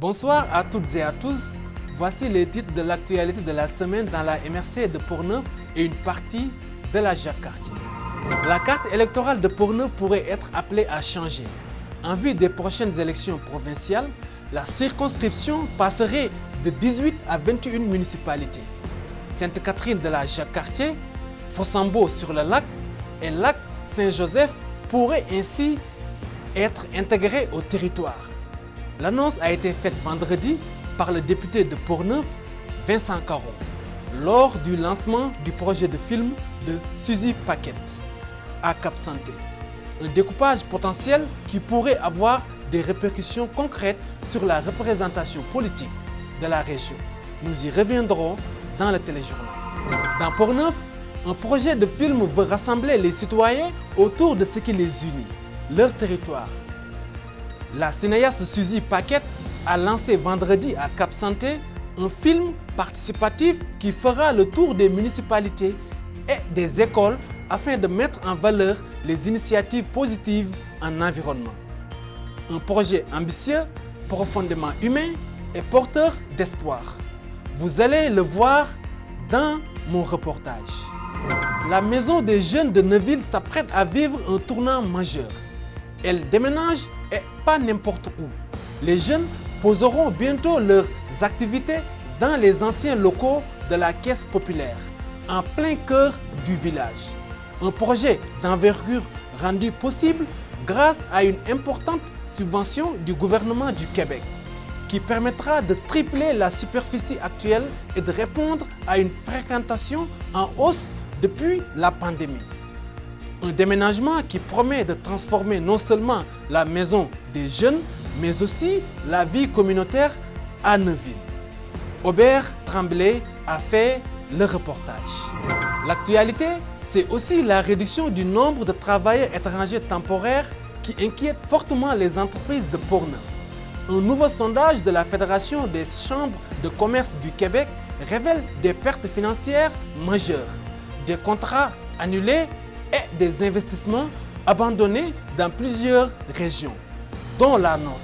Bonsoir à toutes et à tous. Voici les titres de l'actualité de la semaine dans la MRC de Port-Neuf et une partie de la Jacques-Cartier. La carte électorale de Port-Neuf pourrait être appelée à changer. En vue des prochaines élections provinciales, la circonscription passerait de 18 à 21 municipalités. Sainte-Catherine de la Jacques-Cartier, Fossambeau-sur-le-Lac et Lac-Saint-Joseph pourraient ainsi être intégrés au territoire. L'annonce a été faite vendredi par le député de Port-Neuf, Vincent Caron, lors du lancement du projet de film de Suzy Paquette à Cap-Santé. Un découpage potentiel qui pourrait avoir des répercussions concrètes sur la représentation politique de la région. Nous y reviendrons dans le téléjournal. Dans Port-Neuf, un projet de film veut rassembler les citoyens autour de ce qui les unit, leur territoire. La cinéaste Suzy Paquette a lancé vendredi à Cap-Santé un film participatif qui fera le tour des municipalités et des écoles afin de mettre en valeur les initiatives positives en environnement. Un projet ambitieux, profondément humain et porteur d'espoir. Vous allez le voir dans mon reportage. La maison des jeunes de Neuville s'apprête à vivre un tournant majeur. Elle déménage et pas n'importe où. Les jeunes poseront bientôt leurs activités dans les anciens locaux de la Caisse populaire, en plein cœur du village. Un projet d'envergure rendu possible grâce à une importante subvention du gouvernement du Québec, qui permettra de tripler la superficie actuelle et de répondre à une fréquentation en hausse depuis la pandémie. Un déménagement qui promet de transformer non seulement la maison des jeunes, mais aussi la vie communautaire à Neuville. Aubert Tremblay a fait le reportage. L'actualité, c'est aussi la réduction du nombre de travailleurs étrangers temporaires qui inquiète fortement les entreprises de Port-Neuf. Un nouveau sondage de la Fédération des chambres de commerce du Québec révèle des pertes financières majeures, des contrats annulés et des investissements abandonnés dans plusieurs régions, dont la nôtre.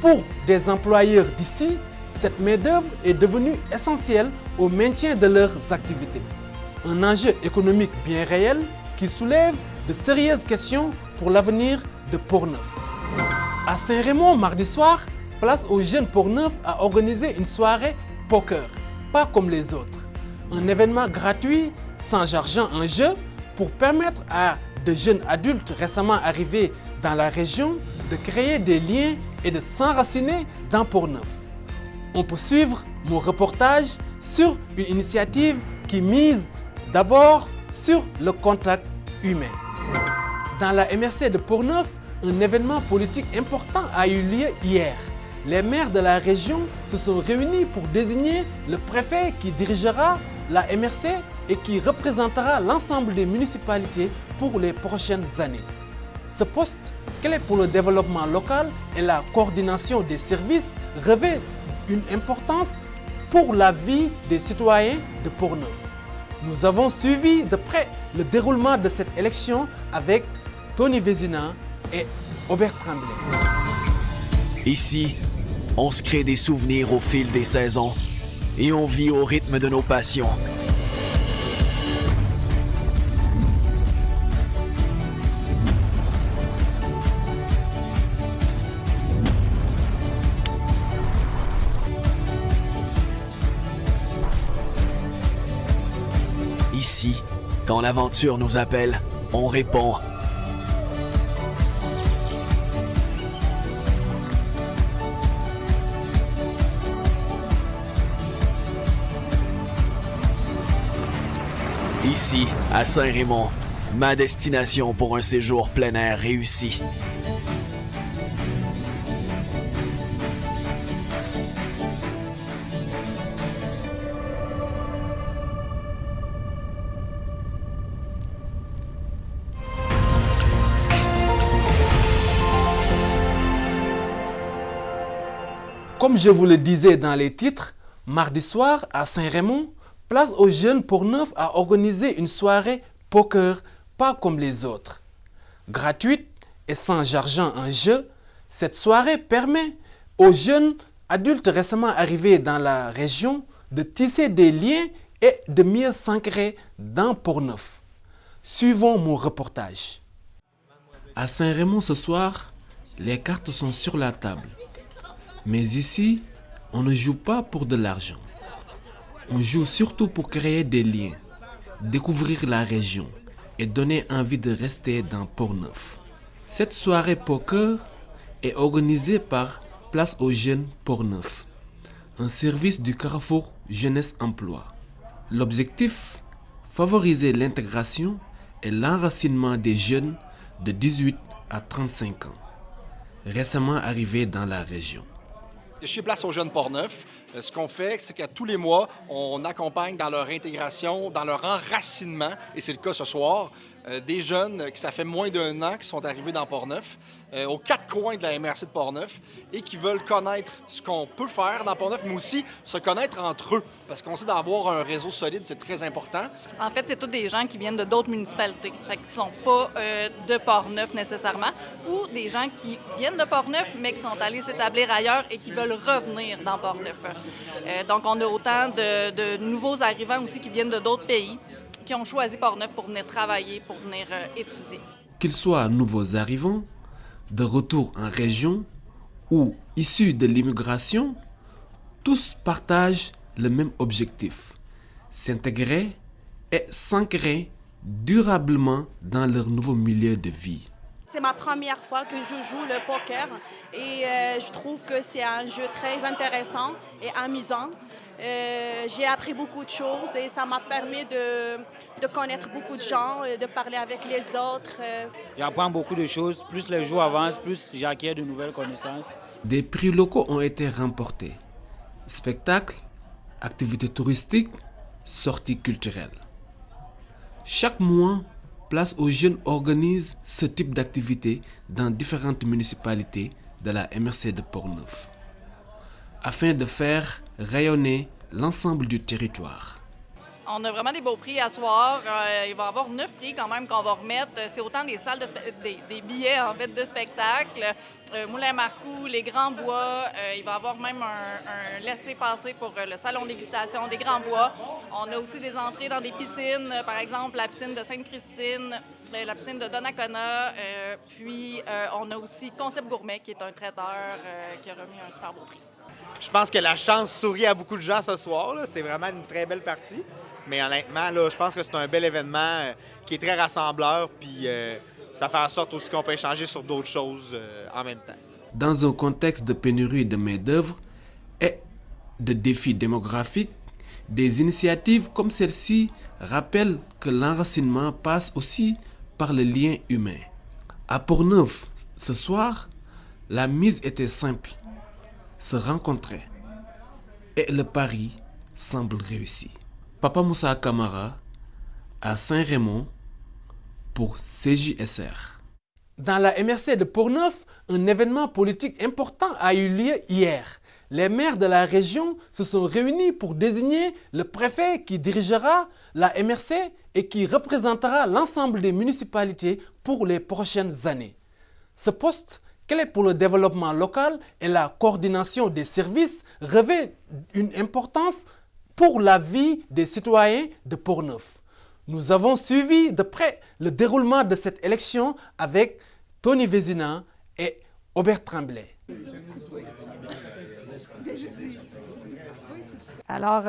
Pour des employeurs d'ici, cette main-d'œuvre est devenue essentielle au maintien de leurs activités. Un enjeu économique bien réel qui soulève de sérieuses questions pour l'avenir de Port-Neuf. À Saint-Raymond, mardi soir, Place aux Jeunes Port-Neuf a organisé une soirée poker, pas comme les autres. Un événement gratuit, sans argent en jeu, pour permettre à de jeunes adultes récemment arrivés dans la région de créer des liens et de s'enraciner dans Port-Neuf. On peut suivre mon reportage sur une initiative qui mise d'abord sur le contact humain. Dans la MRC de Port-Neuf, un événement politique important a eu lieu hier. Les maires de la région se sont réunis pour désigner le préfet qui dirigera la MRC et qui représentera l'ensemble des municipalités pour les prochaines années. Ce poste, clé pour le développement local et la coordination des services, revêt une importance pour la vie des citoyens de Port-Neuf. Nous avons suivi de près le déroulement de cette élection avec Tony Vézina et Aubert Tremblay. Ici, on se crée des souvenirs au fil des saisons et on vit au rythme de nos passions. Ici, quand l'aventure nous appelle, on répond. Ici, à Saint-Raymond, ma destination pour un séjour plein air réussi. Comme je vous le disais dans les titres, mardi soir à Saint-Raymond, Place aux Jeunes Port-Neuf a organisé une soirée poker pas comme les autres. Gratuite et sans argent en jeu, cette soirée permet aux jeunes adultes récemment arrivés dans la région de tisser des liens et de mieux s'ancrer dans Port-Neuf. Suivons mon reportage. À Saint-Raymond ce soir, les cartes sont sur la table. Mais ici, on ne joue pas pour de l'argent. On joue surtout pour créer des liens, découvrir la région et donner envie de rester dans Port-Neuf. Cette soirée poker est organisée par Place aux Jeunes Port-Neuf, un service du Carrefour Jeunesse Emploi. L'objectif, favoriser l'intégration et l'enracinement des jeunes de 18 à 35 ans, récemment arrivés dans la région. Chez Place aux Jeunes Port-Neuf, ce qu'on fait, c'est qu'à tous les mois, on accompagne dans leur intégration, dans leur enracinement, et c'est le cas ce soir, des jeunes qui ça fait moins d'1 an qui sont arrivés dans Port-Neuf, aux 4 coins de la MRC de Port-Neuf, et qui veulent connaître ce qu'on peut faire dans Port-Neuf, mais aussi se connaître entre eux, parce qu'on sait d'avoir un réseau solide, c'est très important. En fait, c'est tous des gens qui viennent de d'autres municipalités, qui ne sont pas de Port-Neuf nécessairement, ou des gens qui viennent de Port-Neuf, mais qui sont allés s'établir ailleurs et qui veulent revenir dans Port-Neuf. Donc, on a autant de nouveaux arrivants aussi qui viennent de d'autres pays, qui ont choisi Port-Neuf pour venir travailler, pour venir étudier. Qu'ils soient nouveaux arrivants, de retour en région ou issus de l'immigration, tous partagent le même objectif, s'intégrer et s'ancrer durablement dans leur nouveau milieu de vie. C'est ma première fois que je joue le poker et je trouve que c'est un jeu très intéressant et amusant. J'ai appris beaucoup de choses et ça m'a permis de connaître beaucoup de gens, de parler avec les autres. J'apprends beaucoup de choses. Plus les jours avancent, plus j'acquiers de nouvelles connaissances. Des prix locaux ont été remportés. Spectacles, activités touristiques, sorties culturelles. Chaque mois, Place aux Jeunes organise ce type d'activité dans différentes municipalités de la MRC de Port-Neuf, afin de faire rayonner l'ensemble du territoire. On a vraiment des beaux prix à soir. Il va y avoir 9 prix quand même qu'on va remettre. C'est autant des salles des billets en fait de spectacle, Moulin Marcoux, les Grands Bois. Il va y avoir même un laissez-passer pour le salon dégustation des Grands Bois. On a aussi des entrées dans des piscines, par exemple la piscine de Sainte-Christine, la piscine de Donnacona. Puis on a aussi Concept Gourmet qui est un traiteur qui a remis un super beau prix. Je pense que la chance sourit à beaucoup de gens ce soir. Là. C'est vraiment une très belle partie. Mais honnêtement, là, je pense que c'est un bel événement qui est très rassembleur. Puis ça fait en sorte aussi qu'on peut échanger sur d'autres choses en même temps. Dans un contexte de pénurie de main-d'œuvre et de défis démographiques, des initiatives comme celle-ci rappellent que l'enracinement passe aussi par le lien humain. À Port-Neuf, ce soir, la mise était simple. Se rencontrer. Et le pari semble réussi. Papa Moussa Camara à Saint-Raymond pour CJSR. Dans la MRC de Port-Neuf, un événement politique important a eu lieu hier. Les maires de la région se sont réunis pour désigner le préfet qui dirigera la MRC et qui représentera l'ensemble des municipalités pour les prochaines années. Ce poste, clé pour le développement local et la coordination des services, revêt une importance pour la vie des citoyens de Port-Neuf. Nous avons suivi de près le déroulement de cette élection avec Tony Vézina et Aubert Tremblay. Alors,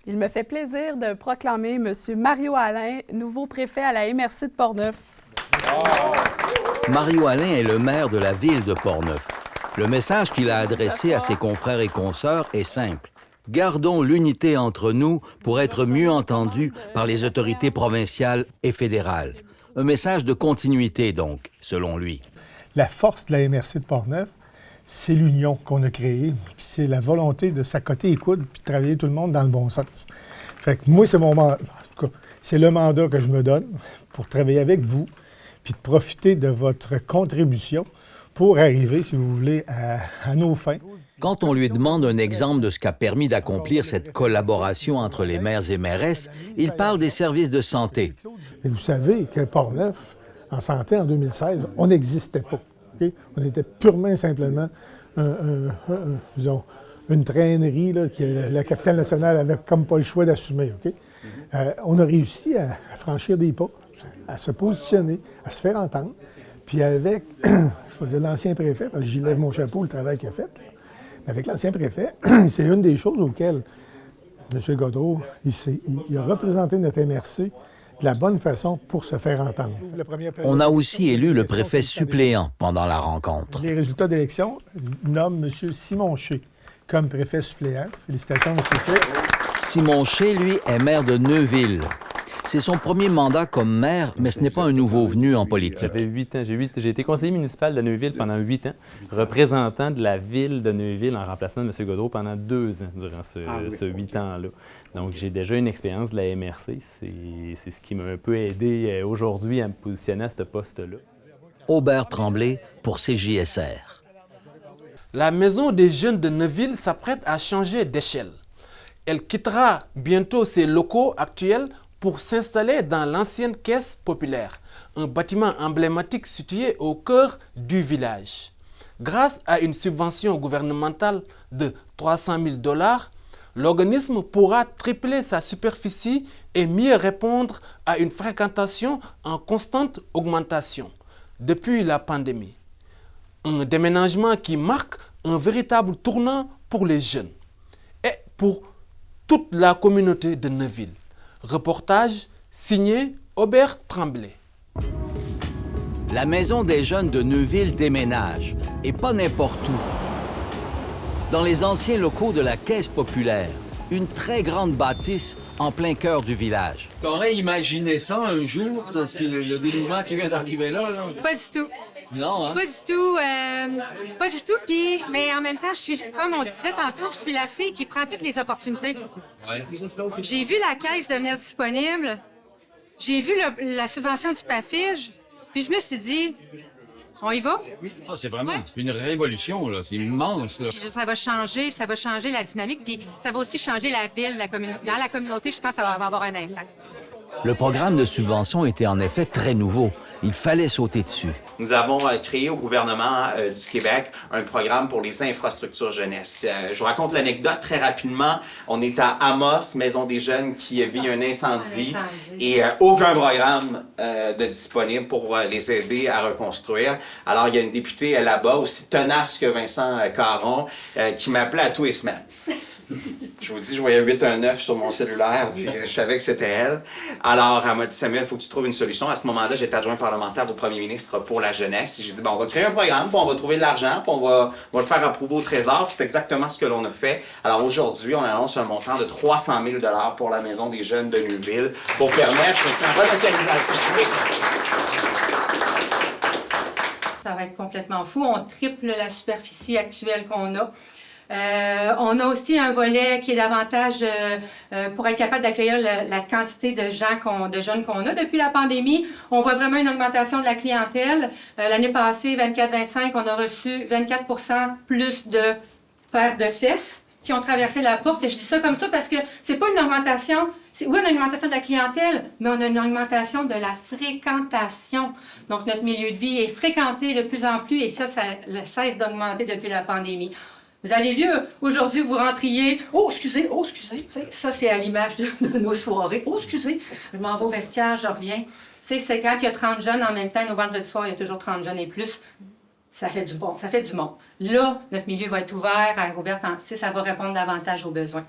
il me fait plaisir de proclamer M. Mario Alain, nouveau préfet à la MRC de Port-Neuf. Mario Alain est le maire de la ville de Port-Neuf. Le message qu'il a adressé à ses confrères et consoeurs est simple. Gardons l'unité entre nous pour être mieux entendus par les autorités provinciales et fédérales. Un message de continuité, donc, selon lui. La force de la MRC de Port-Neuf, c'est l'union qu'on a créée, puis c'est la volonté de s'accoter les coudes puis de travailler tout le monde dans le bon sens. Fait que moi, c'est mon mandat. En tout cas, c'est le mandat que je me donne pour travailler avec vous puis de profiter de votre contribution pour arriver, si vous voulez, à nos fins. Quand on lui demande un exemple de ce qu'a permis d'accomplir cette collaboration entre les maires et mairesses, il parle des services de santé. Mais vous savez que Port-Neuf, en santé, en 2016, on n'existait pas. Okay? On était purement et simplement disons, une traînerie là, que la capitale nationale avait comme pas le choix d'assumer. OK? On a réussi à franchir des pas, à se positionner, à se faire entendre. Puis avec, je faisais l'ancien préfet, parce que j'y lève mon chapeau, le travail qu'il a fait. Là. Avec l'ancien préfet, c'est une des choses auxquelles M. Gaudreault, il a représenté notre MRC de la bonne façon pour se faire entendre. On a aussi élu le préfet suppléant pendant la rencontre. Les résultats d'élection nomment M. Simon Ché comme préfet suppléant. Félicitations, M. Ché. Simon Ché, lui, est maire de Neuville. C'est son premier mandat comme maire, mais ce n'est pas un nouveau venu en politique. Ça fait 8 ans. J'ai été conseiller municipal de Neuville pendant 8 ans, représentant de la ville de Neuville en remplacement de M. Gaudreault pendant 2 ans durant ce 8 ans-là. Donc, j'ai déjà une expérience de la MRC. C'est ce qui m'a un peu aidé aujourd'hui à me positionner à ce poste-là. Aubert Tremblay pour CJSR. La Maison des jeunes de Neuville s'apprête à changer d'échelle. Elle quittera bientôt ses locaux actuels pour s'installer dans l'ancienne caisse populaire, un bâtiment emblématique situé au cœur du village. Grâce à une subvention gouvernementale de 300 000 $, l'organisme pourra tripler sa superficie et mieux répondre à une fréquentation en constante augmentation depuis la pandémie. Un déménagement qui marque un véritable tournant pour les jeunes et pour toute la communauté de Neuville. Reportage signé Aubert Tremblay. La Maison des jeunes de Neuville déménage, et pas n'importe où. Dans les anciens locaux de la Caisse populaire, une très grande bâtisse en plein cœur du village. T'aurais imaginé ça un jour, parce que le dénouement qui vient d'arriver là? Pas du tout. Non, hein? Pas du tout. Pas du tout. Puis, mais en même temps, je suis, comme on disait tantôt, je suis la fille qui prend toutes les opportunités. Ouais. J'ai vu la caisse devenir disponible. J'ai vu la subvention du PAFIJ. Puis je me suis dit, on y va? Ah, c'est vraiment une révolution, là. C'est immense, là. Puis ça va changer la dynamique. Puis ça va aussi changer la ville, dans la communauté. Je pense que ça va avoir un impact. Le programme de subvention était en effet très nouveau. Il fallait sauter dessus. Nous avons créé au gouvernement du Québec un programme pour les infrastructures jeunesse. Je vous raconte l'anecdote très rapidement. On est à Amos, Maison des jeunes, qui vit un incendie et aucun programme de disponible pour les aider à reconstruire. Alors, il y a une députée là-bas, aussi tenace que Vincent Caron, qui m'appelait à tous les semaines. Je vous dis, je voyais 819 sur mon cellulaire, puis je savais que c'était elle. Alors, elle m'a dit, Samuel, il faut que tu trouves une solution. À ce moment-là, j'étais adjoint parlementaire au premier ministre pour la jeunesse. J'ai dit, bon, on va créer un programme, puis on va trouver de l'argent, puis on va le faire approuver au Trésor, puis c'est exactement ce que l'on a fait. Alors aujourd'hui, on annonce un montant de 300 000 $ pour la Maison des jeunes de Neuville, pour permettre une relocalisation. Ça va être complètement fou. On triple la superficie actuelle qu'on a. On a aussi un volet qui est davantage pour être capable d'accueillir la quantité de jeunes qu'on a. Depuis la pandémie, on voit vraiment une augmentation de la clientèle. L'année passée, 24-25, on a reçu 24 % plus de paires de fesses qui ont traversé la porte. Et je dis ça comme ça parce que c'est pas une augmentation. Oui, on a une augmentation de la clientèle, mais on a une augmentation de la fréquentation. Donc, notre milieu de vie est fréquenté de plus en plus et ça cesse d'augmenter depuis la pandémie. Vous avez vu, aujourd'hui, vous rentriez, oh, excusez, ça, c'est à l'image de nos soirées. Oh, excusez, je m'en vais au vestiaire, je reviens. C'est quand il y a 30 jeunes en même temps, nos vendredis soirs, il y a toujours 30 jeunes et plus. Ça fait du bon, ça fait du monde. Là, notre milieu va être ouvert, ça va répondre davantage aux besoins.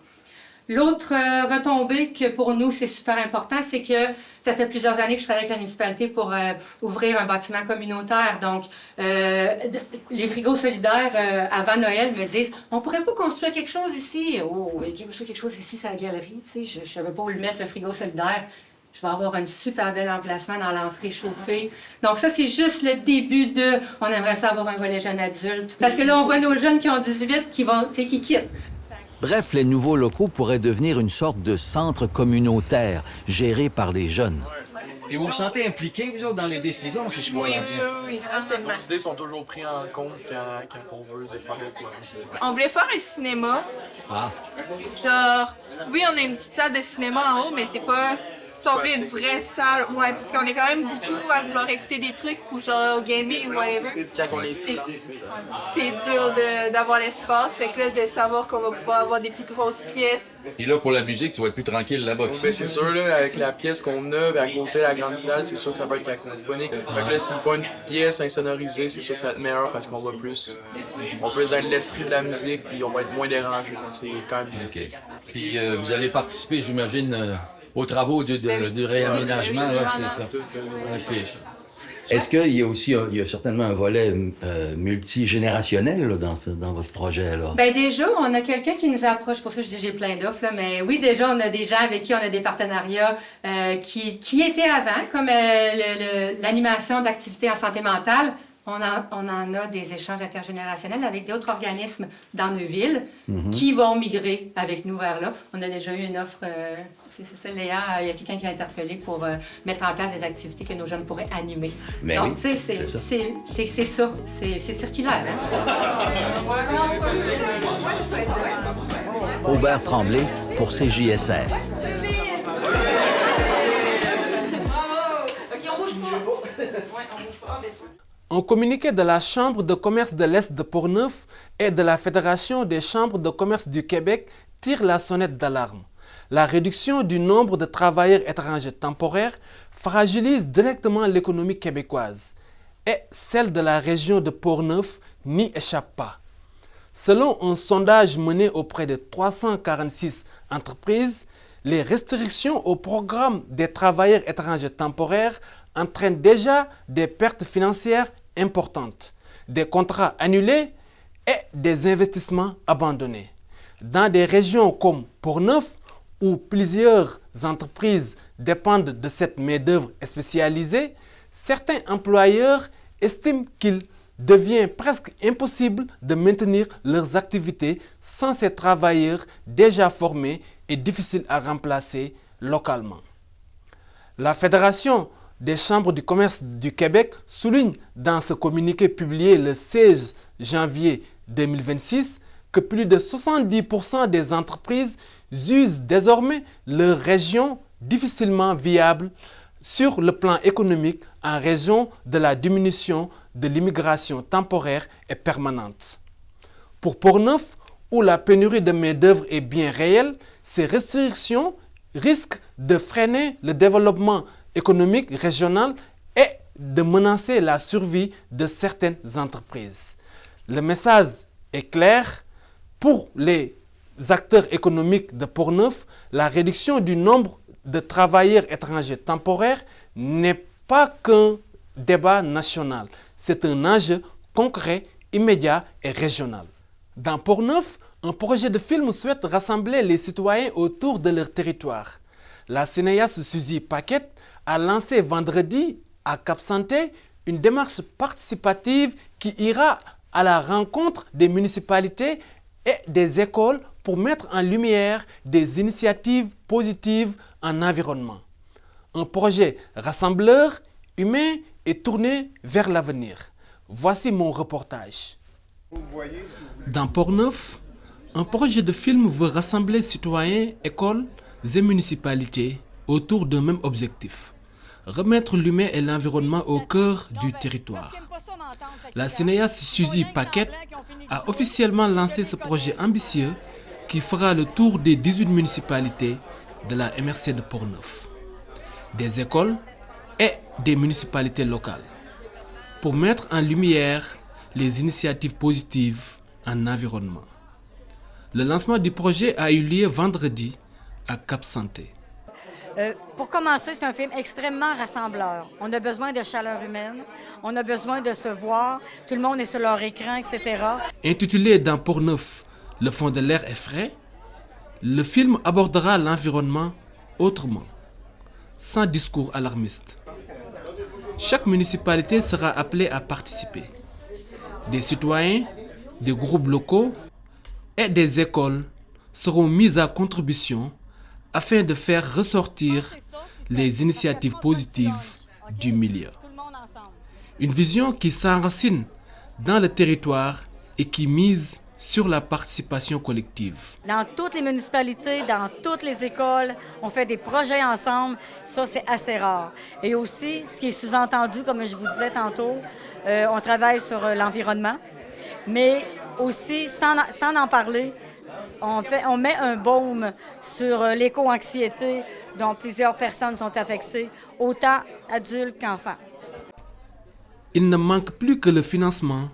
L'autre retombée que pour nous, c'est super important, c'est que ça fait plusieurs années que je travaille avec la municipalité pour ouvrir un bâtiment communautaire. Donc, les frigos solidaires, avant Noël, me disent « On pourrait pas construire quelque chose ici? » Oh, quelque chose ici, c'est la galerie, tu sais, je savais pas où le mettre, le frigo solidaire. Je vais avoir un super bel emplacement dans l'entrée chauffée. Donc ça, c'est juste le début de... On aimerait ça avoir un volet jeune adulte. Parce que là, on voit nos jeunes qui ont 18 qui quittent. Bref, les nouveaux locaux pourraient devenir une sorte de centre communautaire géré par les jeunes. Et vous vous sentez impliqué, vous autres, dans les décisions? Oui, absolument. Les idées sont toujours prises en compte quand on veut faire de quoi. On voulait faire un cinéma. Ah. Genre, oui, on a une petite salle de cinéma en haut, mais c'est pas Si on voulait une vraie salle, ouais, parce qu'on est quand même beaucoup à vouloir écouter des trucs ou genre gamer ou whatever. C'est dur d'avoir l'espace, fait que là, de savoir qu'on va pouvoir avoir des plus grosses pièces. Et là, pour la musique, tu vas être plus tranquille là-bas. Ben, c'est sûr, là, avec la pièce qu'on a, ben, à côté de la grande salle, c'est sûr que ça va être cacophonique. Fait que là, s'il faut une petite pièce insonorisée, c'est sûr que ça va être meilleur parce qu'on va plus dans l'esprit de la musique, puis on va être moins dérangé. Donc c'est quand même bien. OK. Puis vous allez participer, j'imagine, aux travaux du réaménagement, là, c'est ça. OK. Est-ce qu'il y a aussi il y a certainement un volet multigénérationnel là, dans votre projet? Là? Bien, déjà, on a quelqu'un qui nous approche. Pour ça, je dis j'ai plein d'offres. Là, mais oui, déjà, on a des gens avec qui on a des partenariats qui étaient avant, comme l'animation d'activités en santé mentale. On en a des échanges intergénérationnels avec d'autres organismes dans nos villes qui vont migrer avec nous vers là. On a déjà eu une offre, c'est ça, Léa, il y a quelqu'un qui a interpellé pour mettre en place des activités que nos jeunes pourraient animer. Mais donc, oui, tu sais, c'est ça, c'est circulaire. Hein? Aubert Tremblay pour CJSR. Un communiqué de la Chambre de commerce de l'Est de Portneuf et de la Fédération des chambres de commerce du Québec tire la sonnette d'alarme. La réduction du nombre de travailleurs étrangers temporaires fragilise directement l'économie québécoise et celle de la région de Portneuf n'y échappe pas. Selon un sondage mené auprès de 346 entreprises, les restrictions au programme des travailleurs étrangers temporaires entraînent déjà des pertes financières importantes, des contrats annulés et des investissements abandonnés. Dans des régions comme Portneuf, où plusieurs entreprises dépendent de cette main-d'œuvre spécialisée, certains employeurs estiment qu'il devient presque impossible de maintenir leurs activités sans ces travailleurs déjà formés et difficiles à remplacer localement. La Fédération des chambres du commerce du Québec souligne dans ce communiqué publié le 16 janvier 2026 que plus de 70% des entreprises jugent désormais leur région difficilement viable sur le plan économique en raison de la diminution de l'immigration temporaire et permanente. Pour Portneuf, où la pénurie de main-d'œuvre est bien réelle, ces restrictions risquent de freiner le développement économique régional et de menacer la survie de certaines entreprises. Le message est clair. Pour les acteurs économiques de Portneuf, la réduction du nombre de travailleurs étrangers temporaires n'est pas qu'un débat national. C'est un enjeu concret, immédiat et régional. Dans Portneuf, un projet de film souhaite rassembler les citoyens autour de leur territoire. La cinéaste Suzy Paquette a lancé vendredi à Cap-Santé une démarche participative qui ira à la rencontre des municipalités et des écoles pour mettre en lumière des initiatives positives en environnement. Un projet rassembleur, humain et tourné vers l'avenir. Voici mon reportage. Dans Portneuf, un projet de film veut rassembler citoyens, écoles et municipalités autour d'un même objectif. Remettre l'humain et l'environnement au cœur du territoire. La cinéaste Suzy Paquette a officiellement lancé ce projet ambitieux qui fera le tour des 18 municipalités de la MRC de Portneuf, des écoles et des municipalités locales, pour mettre en lumière les initiatives positives en environnement. Le lancement du projet a eu lieu vendredi à Cap-Santé. Pour commencer, c'est un film extrêmement rassembleur. On a besoin de chaleur humaine, on a besoin de se voir, tout le monde est sur leur écran, etc. Intitulé Dans Portneuf, le fond de l'air est frais, le film abordera l'environnement autrement, sans discours alarmiste. Chaque municipalité sera appelée à participer. Des citoyens, des groupes locaux et des écoles seront mis à contribution afin de faire ressortir les initiatives positives du milieu. Une vision qui s'enracine dans le territoire et qui mise sur la participation collective. Dans toutes les municipalités, dans toutes les écoles, on fait des projets ensemble. Ça, c'est assez rare. Et aussi, ce qui est sous-entendu, comme je vous disais tantôt, on travaille sur l'environnement. Mais aussi, sans en parler, on met un baume sur l'éco-anxiété dont plusieurs personnes sont affectées, autant adultes qu'enfants. Il ne manque plus que le financement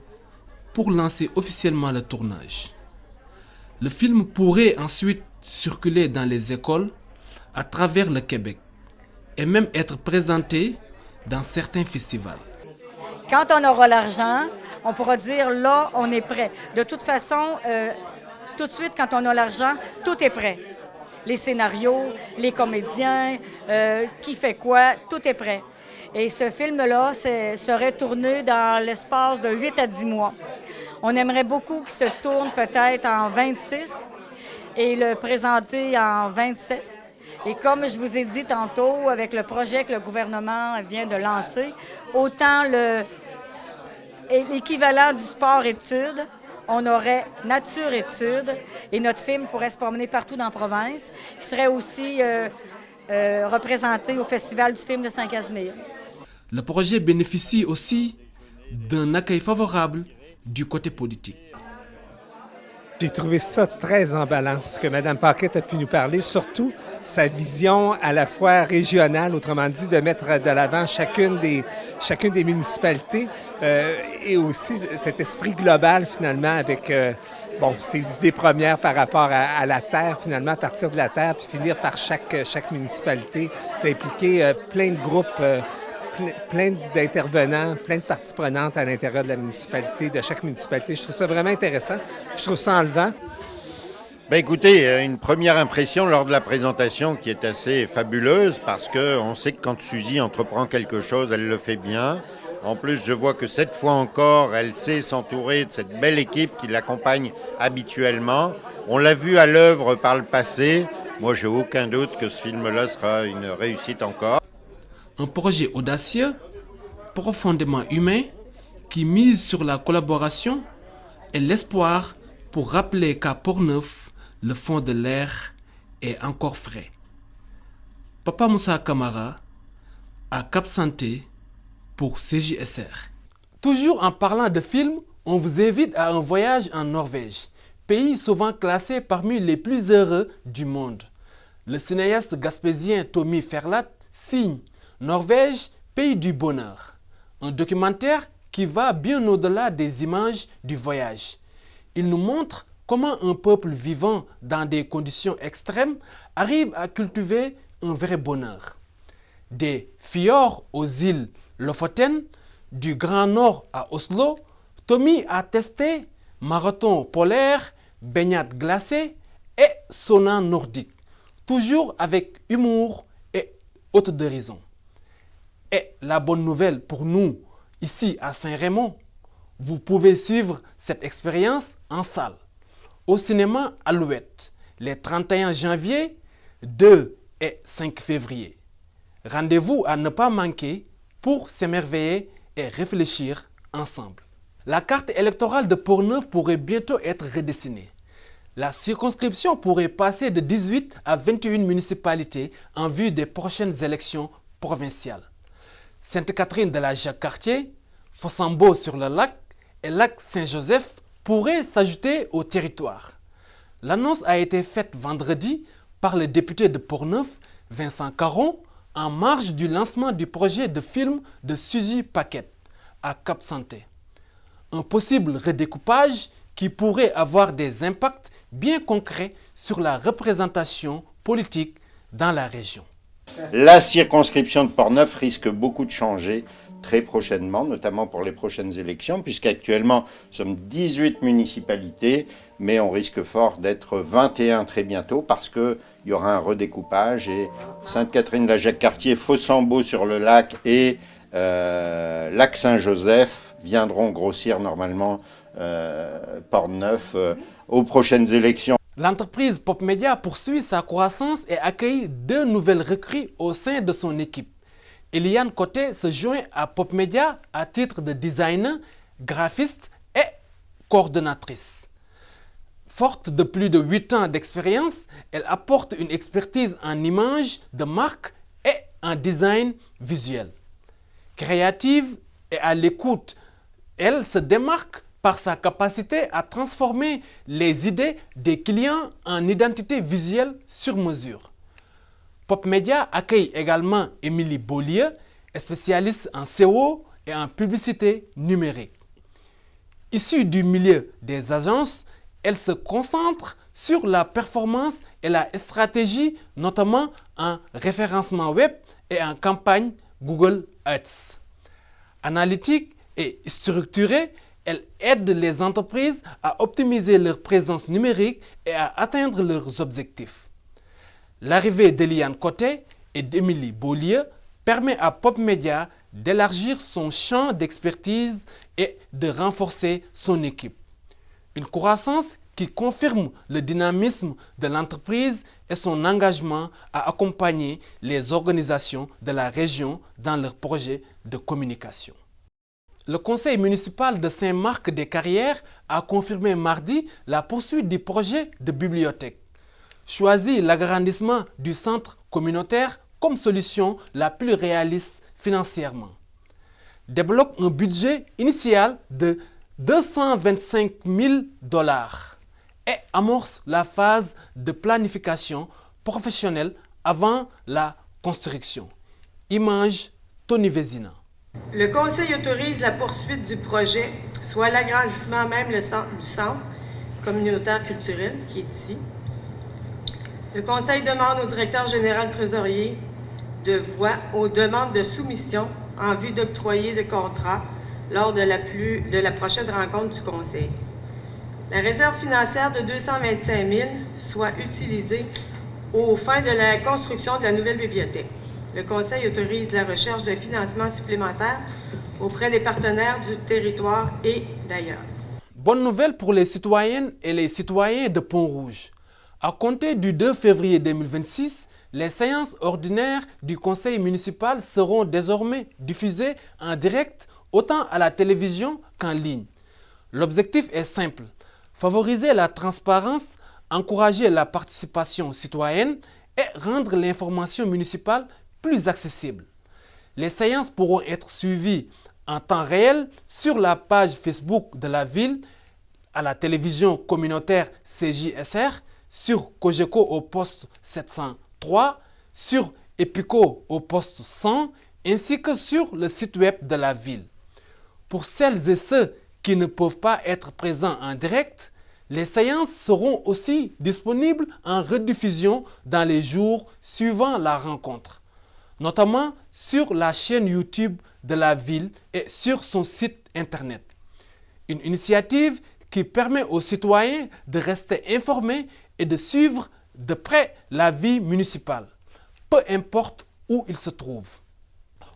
pour lancer officiellement le tournage. Le film pourrait ensuite circuler dans les écoles à travers le Québec et même être présenté dans certains festivals. Quand on aura l'argent, on pourra dire là, on est prêt. De toute façon, tout de suite, quand on a l'argent, tout est prêt. Les scénarios, les comédiens, qui fait quoi, tout est prêt. Et ce film-là serait tourné dans l'espace de 8 à 10 mois. On aimerait beaucoup qu'il se tourne peut-être en 26 et le présenter en 27. Et comme je vous ai dit tantôt, avec le projet que le gouvernement vient de lancer, autant l'équivalent du sport-études, on aurait nature-études et notre film pourrait se promener partout dans la province. Il serait aussi représenté au Festival du film de Saint-Casimir. Le projet bénéficie aussi d'un accueil favorable du côté politique. J'ai trouvé ça très emballant, ce que Mme Paquette a pu nous parler, surtout sa vision à la fois régionale, autrement dit, de mettre de l'avant chacune des municipalités et aussi cet esprit global, finalement, avec ses idées premières par rapport à la terre, finalement, à partir de la terre, puis finir par chaque municipalité, d'impliquer plein de groupes, plein d'intervenants, plein de parties prenantes à l'intérieur de la municipalité, de chaque municipalité. Je trouve ça vraiment intéressant. Je trouve ça enlevant. Bien, écoutez, une première impression lors de la présentation qui est assez fabuleuse parce qu'on sait que quand Suzy entreprend quelque chose, elle le fait bien. En plus, je vois que cette fois encore, elle sait s'entourer de cette belle équipe qui l'accompagne habituellement. On l'a vu à l'œuvre par le passé. Moi, j'ai aucun doute que ce film-là sera une réussite encore. Un projet audacieux, profondément humain, qui mise sur la collaboration et l'espoir pour rappeler qu'à Portneuf, le fond de l'air est encore frais. Papa Moussa Camara, à Cap Santé, pour CJSR. Toujours en parlant de films, on vous invite à un voyage en Norvège, pays souvent classé parmi les plus heureux du monde. Le cinéaste gaspésien Tommy Ferlat signe Norvège, pays du bonheur. Un documentaire qui va bien au-delà des images du voyage. Il nous montre comment un peuple vivant dans des conditions extrêmes arrive à cultiver un vrai bonheur. Des fjords aux îles Lofoten, du Grand Nord à Oslo, Tommy a testé marathon polaire, baignade glacée et sauna nordique, toujours avec humour et haute dérision. Et la bonne nouvelle pour nous, ici à Saint-Raymond, vous pouvez suivre cette expérience en salle, au cinéma Alouette, les 31 janvier, 2 et 5 février. Rendez-vous à ne pas manquer pour s'émerveiller et réfléchir ensemble. La carte électorale de Portneuf pourrait bientôt être redessinée. La circonscription pourrait passer de 18 à 21 municipalités en vue des prochaines élections provinciales. Sainte-Catherine de la Jacques-Cartier, Fossambeau-sur-le-Lac et Lac-Saint-Joseph pourraient s'ajouter au territoire. L'annonce a été faite vendredi par le député de Portneuf, Vincent Caron, en marge du lancement du projet de film de Suzy Paquette à Cap Santé. Un possible redécoupage qui pourrait avoir des impacts bien concrets sur la représentation politique dans la région. La circonscription de Portneuf risque beaucoup de changer très prochainement, notamment pour les prochaines élections, puisqu'actuellement, nous sommes 18 municipalités, mais on risque fort d'être 21 très bientôt, parce qu'il y aura un redécoupage, et Sainte-Catherine-de-la-Jacques-Cartier, Fossambeau-sur-le-Lac et Lac-Saint-Joseph viendront grossir normalement Portneuf aux prochaines élections. L'entreprise PopMedia poursuit sa croissance et accueille 2 nouvelles recrues au sein de son équipe. Eliane Côté se joint à PopMedia à titre de designer, graphiste et coordonnatrice. Forte de plus de 8 ans d'expérience, elle apporte une expertise en images de marque et en design visuel. Créative et à l'écoute, elle se démarque par sa capacité à transformer les idées des clients en identité visuelle sur mesure. PopMedia accueille également Émilie Beaulieu, spécialiste en SEO et en publicité numérique. Issue du milieu des agences, elle se concentre sur la performance et la stratégie, notamment en référencement web et en campagne Google Ads. Analytique et structurée, elle aide les entreprises à optimiser leur présence numérique et à atteindre leurs objectifs. L'arrivée d'Eliane Côté et d'Émilie Beaulieu permet à PopMedia d'élargir son champ d'expertise et de renforcer son équipe. Une croissance qui confirme le dynamisme de l'entreprise et son engagement à accompagner les organisations de la région dans leurs projets de communication. Le conseil municipal de Saint-Marc-des-Carrières a confirmé mardi la poursuite du projet de bibliothèque. Choisit l'agrandissement du centre communautaire comme solution la plus réaliste financièrement. Débloque un budget initial de 225 000 $ et amorce la phase de planification professionnelle avant la construction. Image Tony Vézina. Le Conseil autorise la poursuite du projet, soit l'agrandissement même du centre communautaire culturel qui est ici. Le Conseil demande au directeur général trésorier de voix aux demandes de soumission en vue d'octroyer des contrats lors de la prochaine rencontre du Conseil. La réserve financière de 225 000 soit utilisée aux fins de la construction de la nouvelle bibliothèque. Le Conseil autorise la recherche d'un financement supplémentaire auprès des partenaires du territoire et d'ailleurs. Bonne nouvelle pour les citoyennes et les citoyens de Pont-Rouge. À compter du 2 février 2026, les séances ordinaires du conseil municipal seront désormais diffusées en direct autant à la télévision qu'en ligne. L'objectif est simple, favoriser la transparence, encourager la participation citoyenne et rendre l'information municipale plus accessible. Les séances pourront être suivies en temps réel sur la page Facebook de la ville, à la télévision communautaire CJSR, sur Cogeco au poste 703, sur Epico au poste 100, ainsi que sur le site web de la ville. Pour celles et ceux qui ne peuvent pas être présents en direct, les séances seront aussi disponibles en rediffusion dans les jours suivant la rencontre, notamment sur la chaîne YouTube de la ville et sur son site internet. Une initiative qui permet aux citoyens de rester informés et de suivre de près la vie municipale, peu importe où ils se trouvent.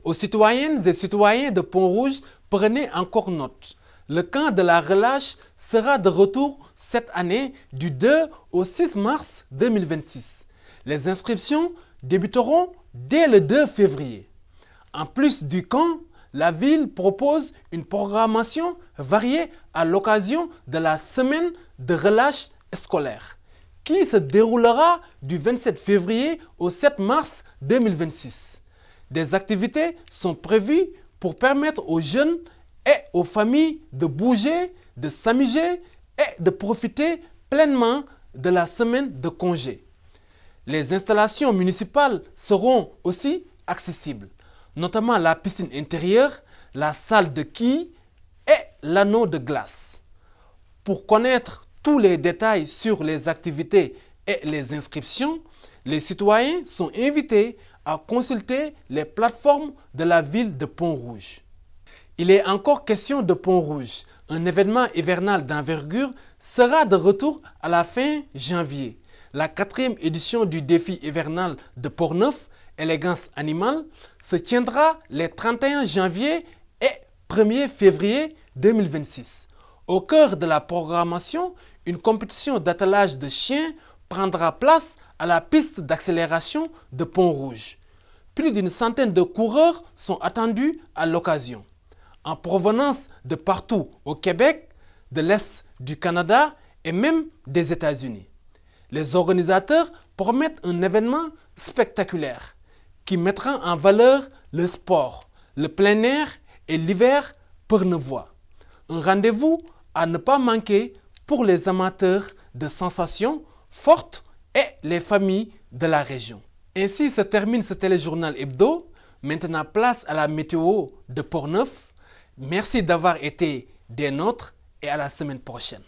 Aux citoyennes et citoyens de Pont-Rouge, prenez encore note. Le camp de la relâche sera de retour cette année du 2 au 6 mars 2026. Les inscriptions débuteront dès le 2 février. En plus du camp, la ville propose une programmation variée à l'occasion de la semaine de relâche scolaire, qui se déroulera du 27 février au 7 mars 2026. Des activités sont prévues pour permettre aux jeunes et aux familles de bouger, de s'amuser et de profiter pleinement de la semaine de congé. Les installations municipales seront aussi accessibles, notamment la piscine intérieure, la salle de quilles et l'anneau de glace. Pour connaître tous les détails sur les activités et les inscriptions, les citoyens sont invités à consulter les plateformes de la ville de Pont-Rouge. Il est encore question de Pont-Rouge. Un événement hivernal d'envergure sera de retour à la fin janvier. La 4e édition du défi hivernal de Portneuf, Élégance Animale, se tiendra les 31 janvier et 1er février 2026. Au cœur de la programmation, une compétition d'attelage de chiens prendra place à la piste d'accélération de Pont-Rouge. Plus d'une centaine de coureurs sont attendus à l'occasion. En provenance de partout au Québec, de l'Est du Canada et même des États-Unis. Les organisateurs promettent un événement spectaculaire qui mettra en valeur le sport, le plein air et l'hiver pornevois. Un rendez-vous à ne pas manquer pour les amateurs de sensations fortes et les familles de la région. Ainsi se termine ce téléjournal hebdo. Maintenant, place à la météo de Portneuf. Merci d'avoir été des nôtres et à la semaine prochaine.